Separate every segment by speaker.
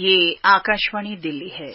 Speaker 1: ये आकाशवाणी दिल्ली है।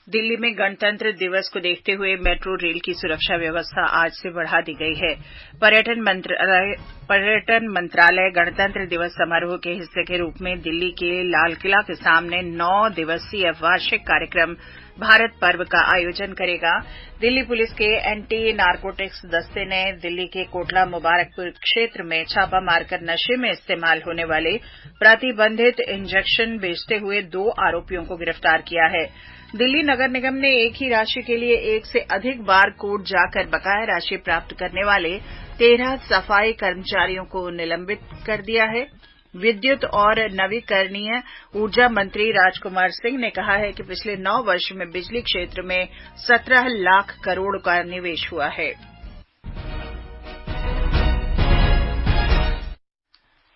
Speaker 1: दिल्ली में गणतंत्र दिवस को देखते हुए मेट्रो रेल की सुरक्षा व्यवस्था आज से बढ़ा दी गई है। पर्यटन मंत्रालय गणतंत्र दिवस समारोह के हिस्से के रूप में दिल्ली के लाल किला के सामने 9 दिवसीय वार्षिक कार्यक्रम भारत पर्व का आयोजन करेगा। दिल्ली पुलिस के एंटी नारकोटिक्स दस्ते ने दिल्ली के कोटला मुबारकपुर क्षेत्र में छापा मारकर नशे में इस्तेमाल होने वाले प्रतिबंधित इंजेक्शन बेचते हुए 2 आरोपियों को गिरफ्तार किया है। दिल्ली नगर निगम ने एक ही राशि के लिए एक से अधिक बार कोर्ट जाकर बकाया राशि प्राप्त करने वाले 13 सफाई कर्मचारियों को निलंबित कर दिया है। विद्युत और नवीकरणीय ऊर्जा मंत्री राजकुमार सिंह ने कहा है कि पिछले 9 वर्ष में बिजली क्षेत्र में 17 लाख करोड़ का निवेश हुआ है।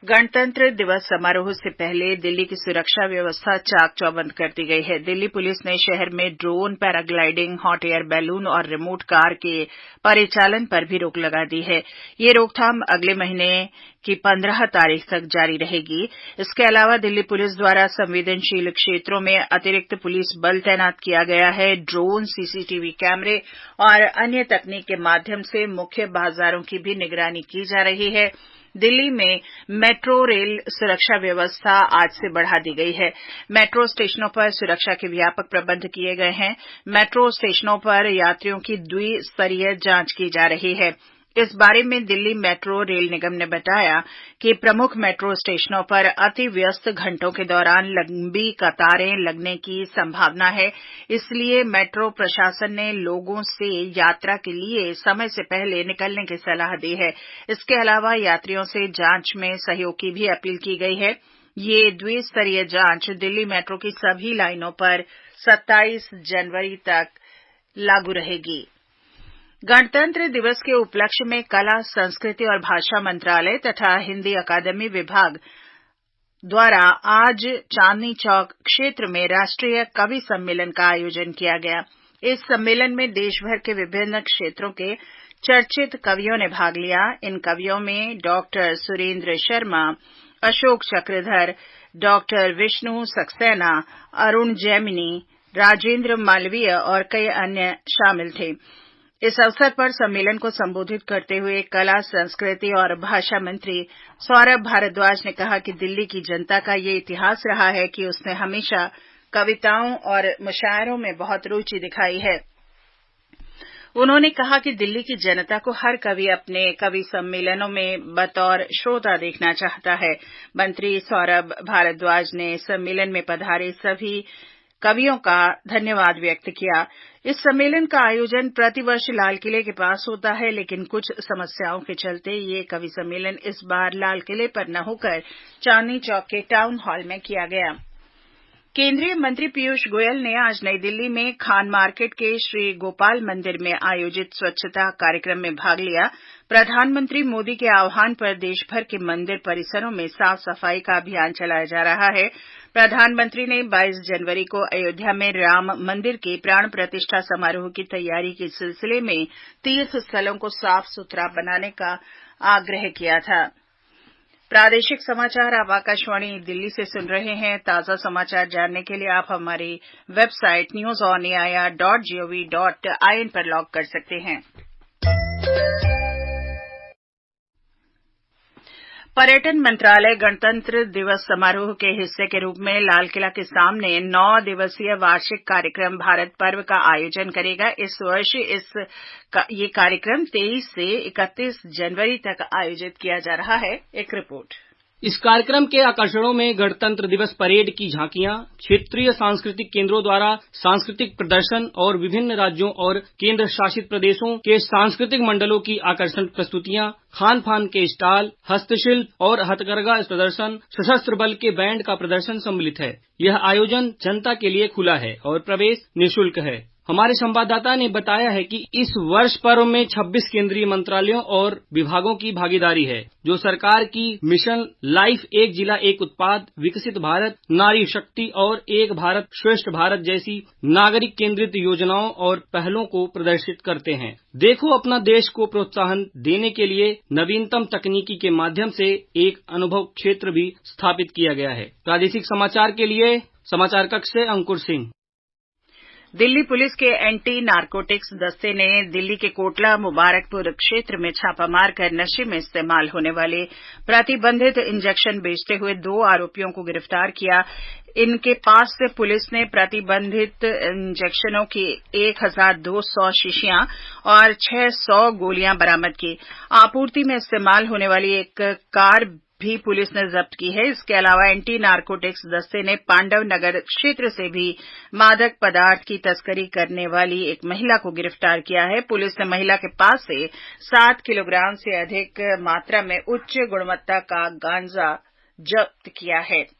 Speaker 1: गणतंत्र दिवस समारोह से पहले दिल्ली की सुरक्षा व्यवस्था चाक चौबंद कर दी गई है। दिल्ली पुलिस ने शहर में drone, paragliding, hot air balloon और रिमोट कार के परिचालन पर भी रोक लगा दी है। ये रोकथाम अगले महीने की 15 तारीख तक जारी रहेगी। इसके अलावा दिल्ली पुलिस द्वारा संवेदनशील क्षेत्रों में अतिरिक्त पुलिस बल तैनात किया गया है। ड्रोन, सीसीटीवी कैमरे और अन्य तकनीक के माध्यम से मुख्य बाजारों की भी निगरानी की जा रही है। दिल्ली में मेट्रो रेल सुरक्षा व्यवस्था आज से बढ़ा दी गई है। मेट्रो स्टेशनों पर सुरक्षा के व्यापक प्रबंध किए गए हैं। मेट्रो स्टेशनों पर यात्रियों की द्विस्तरीय जांच की जा रही है। इस बारे में दिल्ली मेट्रो रेल निगम ने बताया कि प्रमुख मेट्रो स्टेशनों पर अति व्यस्त घंटों के दौरान लंबी कतारें लगने की संभावना है। इसलिए मेट्रो प्रशासन ने लोगों से यात्रा के लिए समय से पहले निकलने की सलाह दी है। इसके अलावा यात्रियों से जांच में सहयोग की भी अपील की गई है। ये द्विस्तरीय जांच दिल्ली मेट्रो की सभी लाइनों पर 27 जनवरी तक लागू रहेगी। गणतंत्र दिवस के उपलक्ष्य में कला, संस्कृति और भाषा मंत्रालय तथा हिंदी अकादमी विभाग द्वारा आज चांदनी चौक क्षेत्र में राष्ट्रीय कवि सम्मेलन का आयोजन किया गया। इस सम्मेलन में देश भर के विभिन्न क्षेत्रों के चर्चित कवियों ने भाग लिया। इन कवियों में डॉक्टर सुरेंद्र शर्मा, अशोक चक्रधर, डॉक्टर विष्णु सक्सेना, अरुण जैमिनी, राजेंद्र मालवीय और कई अन्य शामिल थे। इस अवसर पर सम्मेलन को संबोधित करते हुए कला, संस्कृति और भाषा मंत्री सौरभ भारद्वाज ने कहा कि दिल्ली की जनता का ये इतिहास रहा है कि उसने हमेशा कविताओं और मुशायरों में बहुत रुचि दिखाई है। उन्होंने कहा कि दिल्ली की जनता को हर कवि अपने कवि सम्मेलनों में बतौर श्रोता देखना चाहता है। मंत्री सौरभ भारद्वाज ने सम्मेलन में पधारे सभी कवियों का धन्यवाद व्यक्त किया। इस सम्मेलन का आयोजन प्रतिवर्ष लाल किले के पास होता है, लेकिन कुछ समस्याओं के चलते ये कवि सम्मेलन इस बार लाल किले पर न होकर चांदनी चौक के टाउन हॉल में किया गया। केंद्रीय मंत्री पीयूष गोयल ने आज नई दिल्ली में खान मार्केट के श्री गोपाल मंदिर में आयोजित स्वच्छता कार्यक्रम में भाग लिया। प्रधानमंत्री मोदी के आह्वान पर देश भर के मंदिर परिसरों में साफ सफाई का अभियान चलाया जा रहा है। प्रधानमंत्री ने 22 जनवरी को अयोध्या में राम मंदिर के प्राण प्रतिष्ठा समारोह की तैयारी के सिलसिले में तीर्थ स्थलों को साफ सुथरा बनाने का आग्रह किया था। प्रादेशिक समाचार आप आकाशवाणी दिल्ली से सुन रहे हैं। ताजा समाचार जानने के लिए आप हमारी वेबसाइट newsonair.gov.in पर लॉग कर सकते हैं। पर्यटन मंत्रालय गणतंत्र दिवस समारोह के हिस्से के रूप में लाल किला के सामने 9 दिवसीय वार्षिक कार्यक्रम भारत पर्व का आयोजन करेगा। इस वर्ष ये कार्यक्रम 23 से 31 जनवरी तक आयोजित किया जा रहा है। एक रिपोर्ट।
Speaker 2: इस कार्यक्रम के आकर्षणों में गणतंत्र दिवस परेड की झांकियां, क्षेत्रीय सांस्कृतिक केंद्रों द्वारा सांस्कृतिक प्रदर्शन और विभिन्न राज्यों और केंद्र शासित प्रदेशों के सांस्कृतिक मंडलों की आकर्षण प्रस्तुतियां, खान पान के स्टॉल, हस्तशिल्प और हथकरघा प्रदर्शन, सशस्त्र बल के बैंड का प्रदर्शन सम्मिलित है। यह आयोजन जनता के लिए खुला है और प्रवेश निःशुल्क है। हमारे संवाददाता ने बताया है कि इस वर्ष पर्व में 26 केंद्रीय मंत्रालयों और विभागों की भागीदारी है, जो सरकार की मिशन लाइफ एक जिला एक उत्पाद, विकसित भारत, नारी शक्ति और एक भारत श्रेष्ठ भारत जैसी नागरिक केंद्रित योजनाओं और पहलों को प्रदर्शित करते हैं। देखो अपना देश को प्रोत्साहन देने के लिए नवीनतम तकनीकी के माध्यम से एक अनुभव क्षेत्र भी स्थापित किया गया है। प्रादेशिक समाचार के लिए समाचार कक्ष से अंकुर सिंह।
Speaker 1: दिल्ली पुलिस के एंटी नारकोटिक्स दस्ते ने दिल्ली के कोटला मुबारकपुर क्षेत्र में छापा मारकर नशे में इस्तेमाल होने वाले प्रतिबंधित इंजेक्शन बेचते हुए 2 आरोपियों को गिरफ्तार किया। इनके पास से पुलिस ने प्रतिबंधित इंजेक्शनों की 1200 शीशियां और 600 गोलियां बरामद की। आपूर्ति में इस्तेमाल होने वाली एक कार भी पुलिस ने जब्त की है। इसके अलावा एंटी नारकोटिक्स दस्ते ने पांडव नगर क्षेत्र से भी मादक पदार्थ की तस्करी करने वाली एक महिला को गिरफ्तार किया है। पुलिस ने महिला के पास से 7 किलोग्राम से अधिक मात्रा में उच्च गुणवत्ता का गांजा जब्त किया है।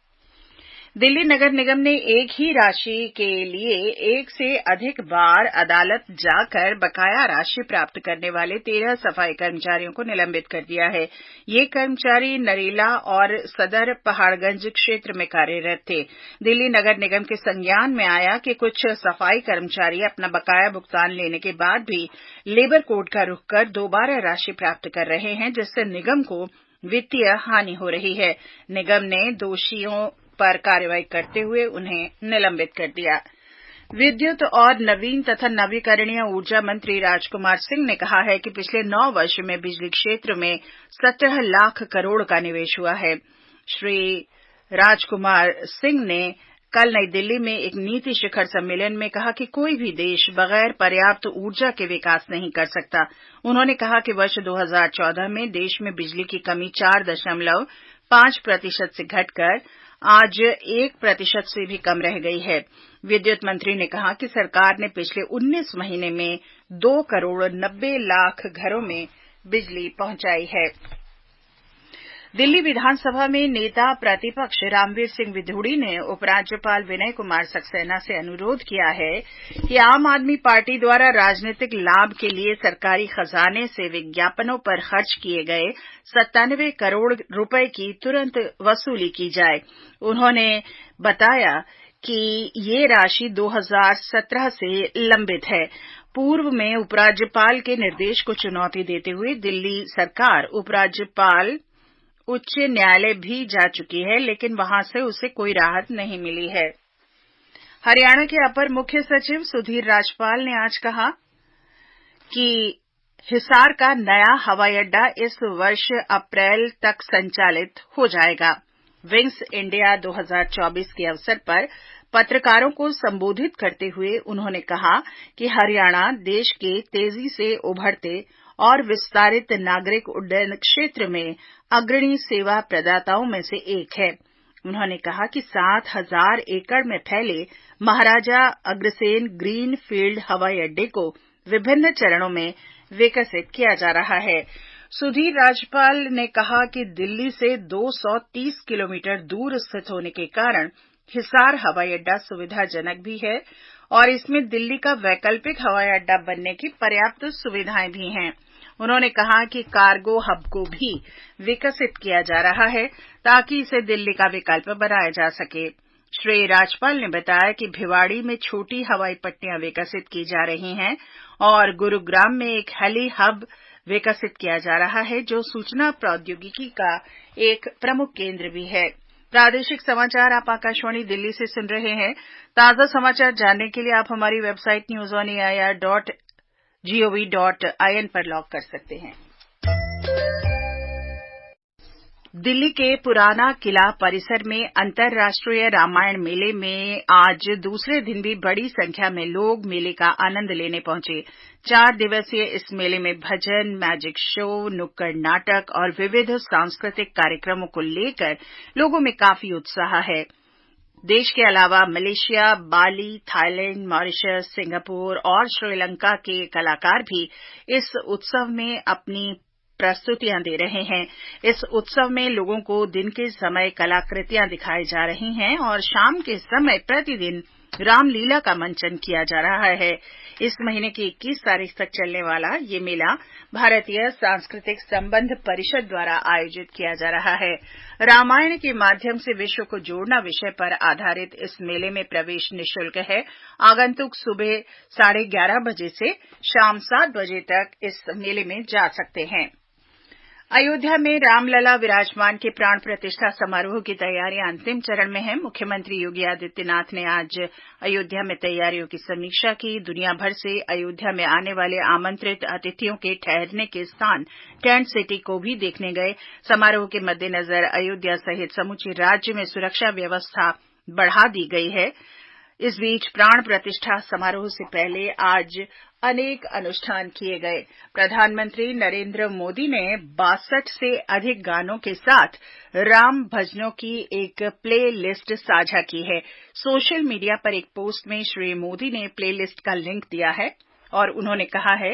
Speaker 1: दिल्ली नगर निगम ने एक ही राशि के लिए एक से अधिक बार अदालत जाकर बकाया राशि प्राप्त करने वाले 13 सफाई कर्मचारियों को निलंबित कर दिया है। ये कर्मचारी नरेला और सदर पहाड़गंज क्षेत्र में कार्यरत थे। दिल्ली नगर निगम के संज्ञान में आया कि कुछ सफाई कर्मचारी अपना बकाया भुगतान लेने के बाद भी लेबर कोड का रुख कर दोबारा राशि प्राप्त कर रहे हैं, जिससे निगम को वित्तीय हानि हो रही है। निगम ने दोषियों पर कार्रवाई करते हुए उन्हें निलंबित कर दिया। विद्युत और नवीन तथा नवीकरणीय ऊर्जा मंत्री राजकुमार सिंह ने कहा है कि पिछले 9 वर्ष में बिजली क्षेत्र में 17 लाख करोड़ का निवेश हुआ है। श्री राजकुमार सिंह ने कल नई दिल्ली में एक नीति शिखर सम्मेलन में कहा कि कोई भी देश बगैर पर्याप्त ऊर्जा के विकास नहीं कर सकता। उन्होंने कहा कि वर्ष 2014 में देश में बिजली की कमी 4.5% से घटकर आज 1% से भी कम रह गई है। विद्युत मंत्री ने कहा कि सरकार ने पिछले 19 महीने में 2 करोड़ 90 लाख घरों में बिजली पहुंचाई है। दिल्ली विधानसभा में नेता प्रतिपक्ष रामवीर सिंह विधूड़ी ने उपराज्यपाल विनय कुमार सक्सेना से अनुरोध किया है कि आम आदमी पार्टी द्वारा राजनीतिक लाभ के लिए सरकारी खजाने से विज्ञापनों पर खर्च किए गए 97 करोड़ रुपए की तुरंत वसूली की जाए। उन्होंने बताया कि ये राशि 2017 से लंबित है। पूर्व में उपराज्यपाल के निर्देश को चुनौती देते हुए दिल्ली सरकार उपराज्यपाल उच्च न्यायालय भी जा चुकी है, लेकिन वहां से उसे कोई राहत नहीं मिली है। हरियाणा के अपर मुख्य सचिव सुधीर राजपाल ने आज कहा कि हिसार का नया हवाई अड्डा इस वर्ष अप्रैल तक संचालित हो जाएगा। विंग्स इंडिया 2024 के अवसर पर पत्रकारों को संबोधित करते हुए उन्होंने कहा कि हरियाणा देश के तेजी से उभरते और विस्तारित नागरिक उड्डयन क्षेत्र में अग्रणी सेवा प्रदाताओं में से एक है। उन्होंने कहा कि 7,000 एकड़ में फैले महाराजा अग्रसेन ग्रीन फील्ड हवाई अड्डे को विभिन्न चरणों में विकसित किया जा रहा है। सुधीर राजपाल ने कहा कि दिल्ली से 230 किलोमीटर दूर स्थित होने के कारण हिसार हवाई अड्डा सुविधाजनक भी है और इसमें दिल्ली का वैकल्पिक हवाई अड्डा बनने की पर्याप्त सुविधाएं भी हैं। उन्होंने कहा कि कार्गो हब को भी विकसित किया जा रहा है ताकि इसे दिल्ली का विकल्प बनाया जा सके। श्री राजपाल ने बताया कि भिवाड़ी में छोटी हवाई पट्टियां विकसित की जा रही हैं और गुरुग्राम में एक हेली हब विकसित किया जा रहा है, जो सूचना प्रौद्योगिकी का एक प्रमुख केंद्र भी है। प्रादेशिक समाचार आप आकाशवाणी दिल्ली से सुन रहे हैं। ताजा समाचार जानने के लिए आप हमारी वेबसाइट newsonair.gov.in पर लॉग कर सकते हैं। दिल्ली के पुराना किला परिसर में अंतर्राष्ट्रीय रामायण मेले में आज दूसरे दिन भी बड़ी संख्या में लोग मेले का आनंद लेने पहुंचे। 4 दिवसीय इस मेले में भजन, मैजिक शो, नुक्कड़ नाटक और विविध सांस्कृतिक कार्यक्रमों को लेकर लोगों में काफी उत्साह है। देश के अलावा मलेशिया, बाली, थाईलैंड, मॉरिशस, सिंगापुर और श्रीलंका के कलाकार भी इस उत्सव में अपनी प्रस्तुतियां दे रहे हैं। इस उत्सव में लोगों को दिन के समय कलाकृतियां दिखाई जा रही हैं और शाम के समय प्रतिदिन रामलीला का मंचन किया जा रहा है। इस महीने की 21 तारीख तक चलने वाला ये मेला भारतीय सांस्कृतिक संबंध परिषद द्वारा आयोजित किया जा रहा है। रामायण के माध्यम से विश्व को जोड़ना विषय पर आधारित इस मेले में प्रवेश निःशुल्क है। आगंतुक सुबह 11:30 बजे से शाम 7 बजे तक इस मेले में जा सकते हैं। अयोध्या में रामलला विराजमान के प्राण प्रतिष्ठा समारोह की तैयारियां अंतिम चरण में हैं। मुख्यमंत्री योगी आदित्यनाथ ने आज अयोध्या में तैयारियों की समीक्षा की। दुनिया भर से अयोध्या में आने वाले आमंत्रित अतिथियों के ठहरने के स्थान टेंट सिटी को भी देखने गए। समारोह के मद्देनजर अयोध्या सहित समूचे राज्य में सुरक्षा व्यवस्था बढ़ा दी गई है। इस बीच प्राण प्रतिष्ठा समारोह से पहले आज अनेक अनुष्ठान किए गए। प्रधानमंत्री नरेंद्र मोदी ने 62 से अधिक गानों के साथ राम भजनों की एक प्ले लिस्ट साझा की है। सोशल मीडिया पर एक पोस्ट में श्री मोदी ने प्ले लिस्ट का लिंक दिया है और उन्होंने कहा है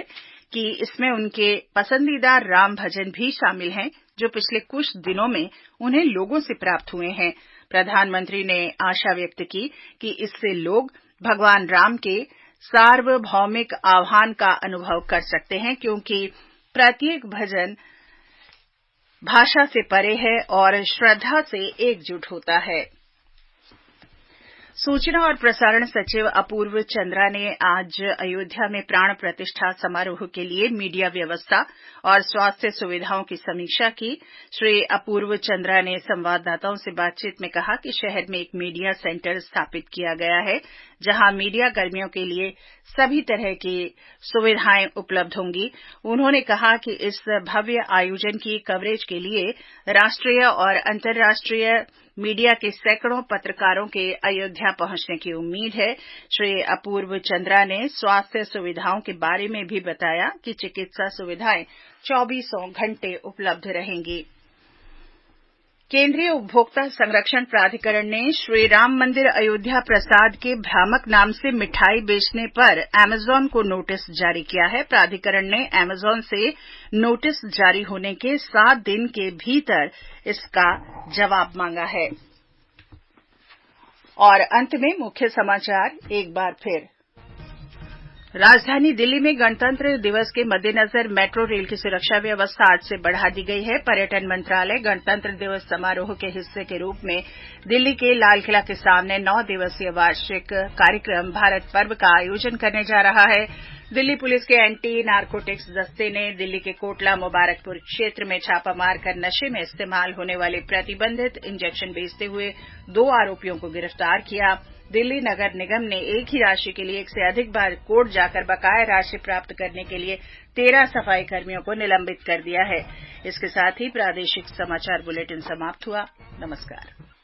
Speaker 1: कि इसमें उनके पसंदीदा राम भजन भी शामिल हैं, जो पिछले कुछ दिनों में उन्हें लोगों से प्राप्त हुए हैं। प्रधानमंत्री ने आशा व्यक्त की कि इससे लोग भगवान राम के सार्वभौमिक आह्वान का अनुभव कर सकते हैं, क्योंकि प्रत्येक भजन भाषा से परे है और श्रद्धा से एकजुट होता है। सूचना और प्रसारण सचिव अपूर्व चंद्रा ने आज अयोध्या में प्राण प्रतिष्ठा समारोह के लिए मीडिया व्यवस्था और स्वास्थ्य सुविधाओं की समीक्षा की। श्री अपूर्व चंद्रा ने संवाददाताओं से बातचीत में कहा कि शहर में एक मीडिया सेंटर स्थापित किया गया है, जहां मीडिया कर्मियों के लिए सभी तरह की सुविधाएं उपलब्ध होंगी। उन्होंने कहा कि इस भव्य आयोजन की कवरेज के लिए राष्ट्रीय और अंतर्राष्ट्रीय मीडिया के सैकड़ों पत्रकारों के अयोध्या पहुंचने की उम्मीद है। श्री अपूर्व चंद्रा ने स्वास्थ्य सुविधाओं के बारे में भी बताया कि चिकित्सा सुविधाएं 24 घंटे उपलब्ध रहेंगी। केंद्रीय उपभोक्ता संरक्षण प्राधिकरण ने श्री राम मंदिर अयोध्या प्रसाद के भ्रामक नाम से मिठाई बेचने पर अमेज़न को नोटिस जारी किया है। प्राधिकरण ने अमेज़न से नोटिस जारी होने के 7 दिन के भीतर इसका जवाब मांगा है। और अंत में मुख्य समाचार एक बार फिर। राजधानी दिल्ली में गणतंत्र दिवस के मद्देनजर मेट्रो रेल की सुरक्षा व्यवस्था आज से बढ़ा दी गई है। पर्यटन मंत्रालय गणतंत्र दिवस समारोह के हिस्से के रूप में दिल्ली के लाल किला के सामने 9 दिवसीय वार्षिक कार्यक्रम भारत पर्व का आयोजन करने जा रहा है। दिल्ली पुलिस के एंटी नारकोटिक्स दस्ते ने दिल्ली के कोटला मुबारकपुर क्षेत्र में छापा मारकर नशे में इस्तेमाल होने वाले प्रतिबंधित इंजेक्शन बेचते हुए 2 आरोपियों को गिरफ्तार किया। दिल्ली नगर निगम ने एक ही राशि के लिए 1 से अधिक बार कोर्ट जाकर बकाया राशि प्राप्त करने के लिए 13 सफाई कर्मियों को निलंबित कर दिया है। इसके साथ ही प्रादेशिक समाचार बुलेटिन समाप्त हुआ। नमस्कार।